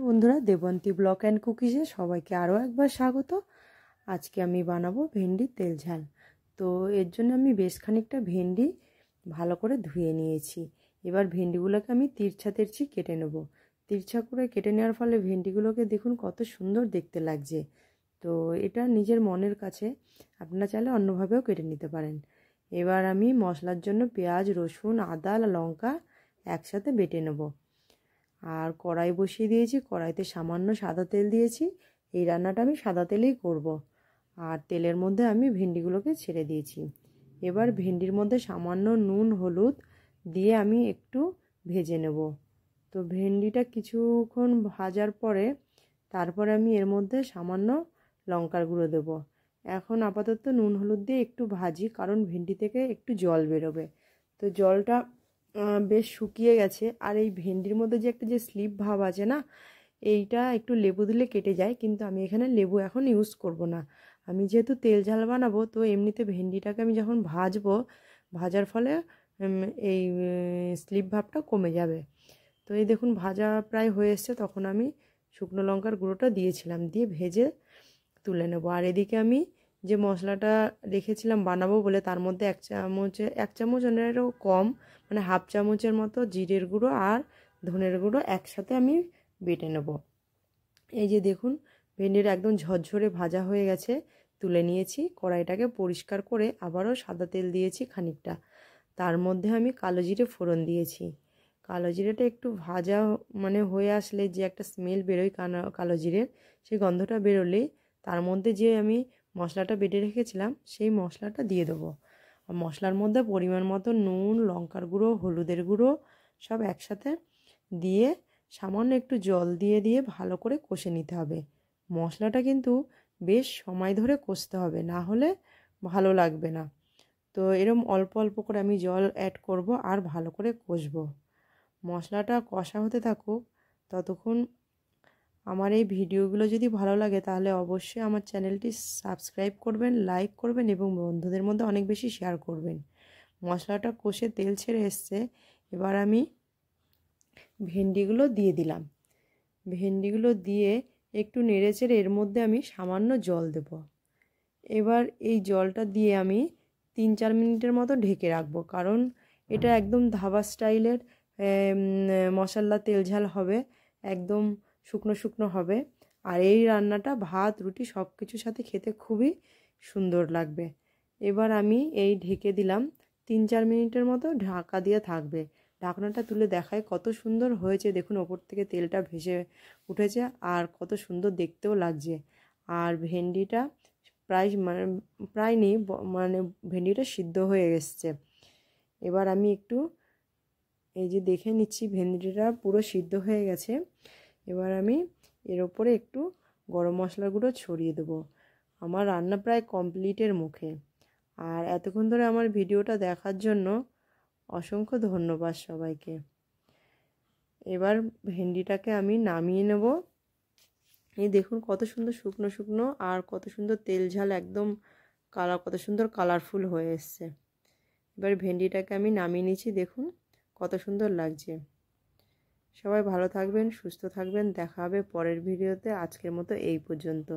বন্ধুরা, Debanti blog and কুকিজে সবাইকে আরও একবার স্বাগত। আজকে আমি বানাবো ভেন্ডির তেল ঝাল। তো এর জন্য আমি বেশ খানিকটা ভেন্ডি ভালো করে ধুয়ে নিয়েছি। এবার ভেন্ডিগুলোকে আমি তিরছা তিরছি কেটে নেব। তিরছা করে কেটে নেওয়ার ফলে ভেন্ডিগুলোকে দেখুন কত সুন্দর দেখতে লাগছে। তো এটা নিজের মনের কাছে, আপনারা চাইলে অন্যভাবেও কেটে নিতে পারেন। এবার আমি মশলার জন্য পেঁয়াজ, রসুন, আদা, লঙ্কা একসাথে বেটে নেব। আর কড়াই বসিয়ে দিয়েছি, কড়াইতে সামান্য সাদা তেল দিয়েছি। এই রান্নাটা আমি সাদা তেলেই করব। আর তেলের মধ্যে আমি ভেন্ডিগুলোকে ছেড়ে দিয়েছি। এবার ভেন্ডির মধ্যে সামান্য নুন, হলুদ দিয়ে আমি একটু ভেজে নেব। তো ভেন্ডিটা কিছুক্ষণ ভাজার পরে তারপরে আমি এর মধ্যে সামান্য লঙ্কার গুঁড়ো দেবো। এখন আপাতত নুন হলুদ দিয়ে একটু ভাজি, কারণ ভেন্ডি থেকে একটু জল বেরোবে। তো জলটা বেশ শুকিয়ে গেছে। আর এই ভেন্ডির মধ্যে যে একটা যে স্লিপ ভাব আছে না, এইটা একটু লেবু দিলে কেটে যায়, কিন্তু আমি এখানে লেবু এখন ইউজ করব না। আমি যেহেতু তেল ঝাল বানাবো, তো এমনিতে ভেন্ডিটাকে আমি যখন ভাজবো, ভাজার ফলে এই স্লিপ ভাবটা কমে যাবে। তো এই দেখুন ভাজা প্রায় হয়ে এসছে, তখন আমি শুকনো লঙ্কার গুঁড়োটা দিয়েছিলাম, দিয়ে ভেজে তুলে নেব। আর এদিকে আমি যে মশলাটা রেখেছিলাম বানাবো বলে, তার মধ্যে এক চামচেরও কম, মানে হাফ চামচের মতো জিরের গুঁড়ো আর ধনের গুঁড়ো একসাথে আমি বেটে নেব। এই যে দেখুন ভেন্ডিটা একদম ঝরঝরে ভাজা হয়ে গেছে, তুলে নিয়েছি। কড়াইটাকে পরিষ্কার করে আবারও সাদা তেল দিয়েছি খানিকটা। তার মধ্যে আমি কালো জিরে ফোড়ন দিয়েছি। কালো জিরেটা একটু ভাজা হয়ে আসলে যে একটা স্মেল বেরোয় কালো জিরের, সেই গন্ধটা বেরোলেই তার মধ্যে যে আমি মশলাটা বেটে রেখেছিলাম সেই মশলাটা দিয়ে দেবো। আর মশলার মধ্যে পরিমাণ মতো নুন, লঙ্কার গুঁড়ো, হলুদের গুঁড়ো সব একসাথে দিয়ে সামান্য একটু জল দিয়ে ভালো করে কষে নিতে হবে। মশলাটা কিন্তু বেশ সময় ধরে কষতে হবে, না হলে ভালো লাগবে না। তো এরকম অল্প অল্প করে আমি জল অ্যাড করব আর ভালো করে কষবো। মশলাটা কষা হতে থাকুক ততক্ষণ। আমার এই ভিডিওগুলো যদি ভালো লাগে তাহলে অবশ্যই আমার চ্যানেলটি সাবস্ক্রাইব করবেন, লাইক করবেন এবং বন্ধুদের মধ্যে অনেক বেশি শেয়ার করবেন। মশলাটা কষে তেল ছেড়ে এসছে, এবার আমি ভেন্ডিগুলো দিয়ে দিলাম। ভেন্ডিগুলো দিয়ে একটু নেড়েচেড়ে এর মধ্যে আমি সামান্য জল দেব। এবার এই জলটা দিয়ে আমি 3-4 মিনিটের মতো ঢেকে রাখবো, কারণ এটা একদম ধাবা স্টাইলের মশলা তেল ঝাল হবে, একদম শুকনো শুকনো হবে। আর এই রান্নাটা ভাত, রুটি সব কিছুর সাথে খেতে খুবই সুন্দর লাগবে। এবার আমি এই ঢেকে দিলাম, 3-4 মিনিটের মতো ঢাকা দিয়ে থাকবে। ঢাকনাটা তুলে দেখায় কত সুন্দর হয়েছে, দেখুন ওপর থেকে তেলটা ভেসে উঠেছে আর কত সুন্দর দেখতেও লাগছে। আর ভেন্ডিটা প্রায় নেই, ভেন্ডিটা সিদ্ধ হয়ে এসছে। এবার আমি একটু এই যে দেখে নিচ্ছি ভেন্ডিটা পুরো সিদ্ধ হয়ে গেছে। এবার আমি এর ওপরে একটু গরম মশলার গুঁড়ো ছড়িয়ে দেবো। আমার রান্না প্রায় কমপ্লিটের মুখে। আর এতক্ষণ ধরে আমার ভিডিওটা দেখার জন্য অসংখ্য ধন্যবাদ সবাইকে। এবার ভেন্ডিটাকে আমি নামিয়ে নেব। এই দেখুন কত সুন্দর শুকনো শুকনো আর কত সুন্দর তেল ঝাল, একদম কত সুন্দর কালারফুল হয়ে এসছে। এবার ভেন্ডিটাকে আমি নামিয়ে নিচ্ছি, দেখুন কত সুন্দর লাগছে। সবাই ভালো থাকবেন, সুস্থ থাকবেন। দেখা হবে পরের ভিডিওতে। আজকের মতো এই পর্যন্ত।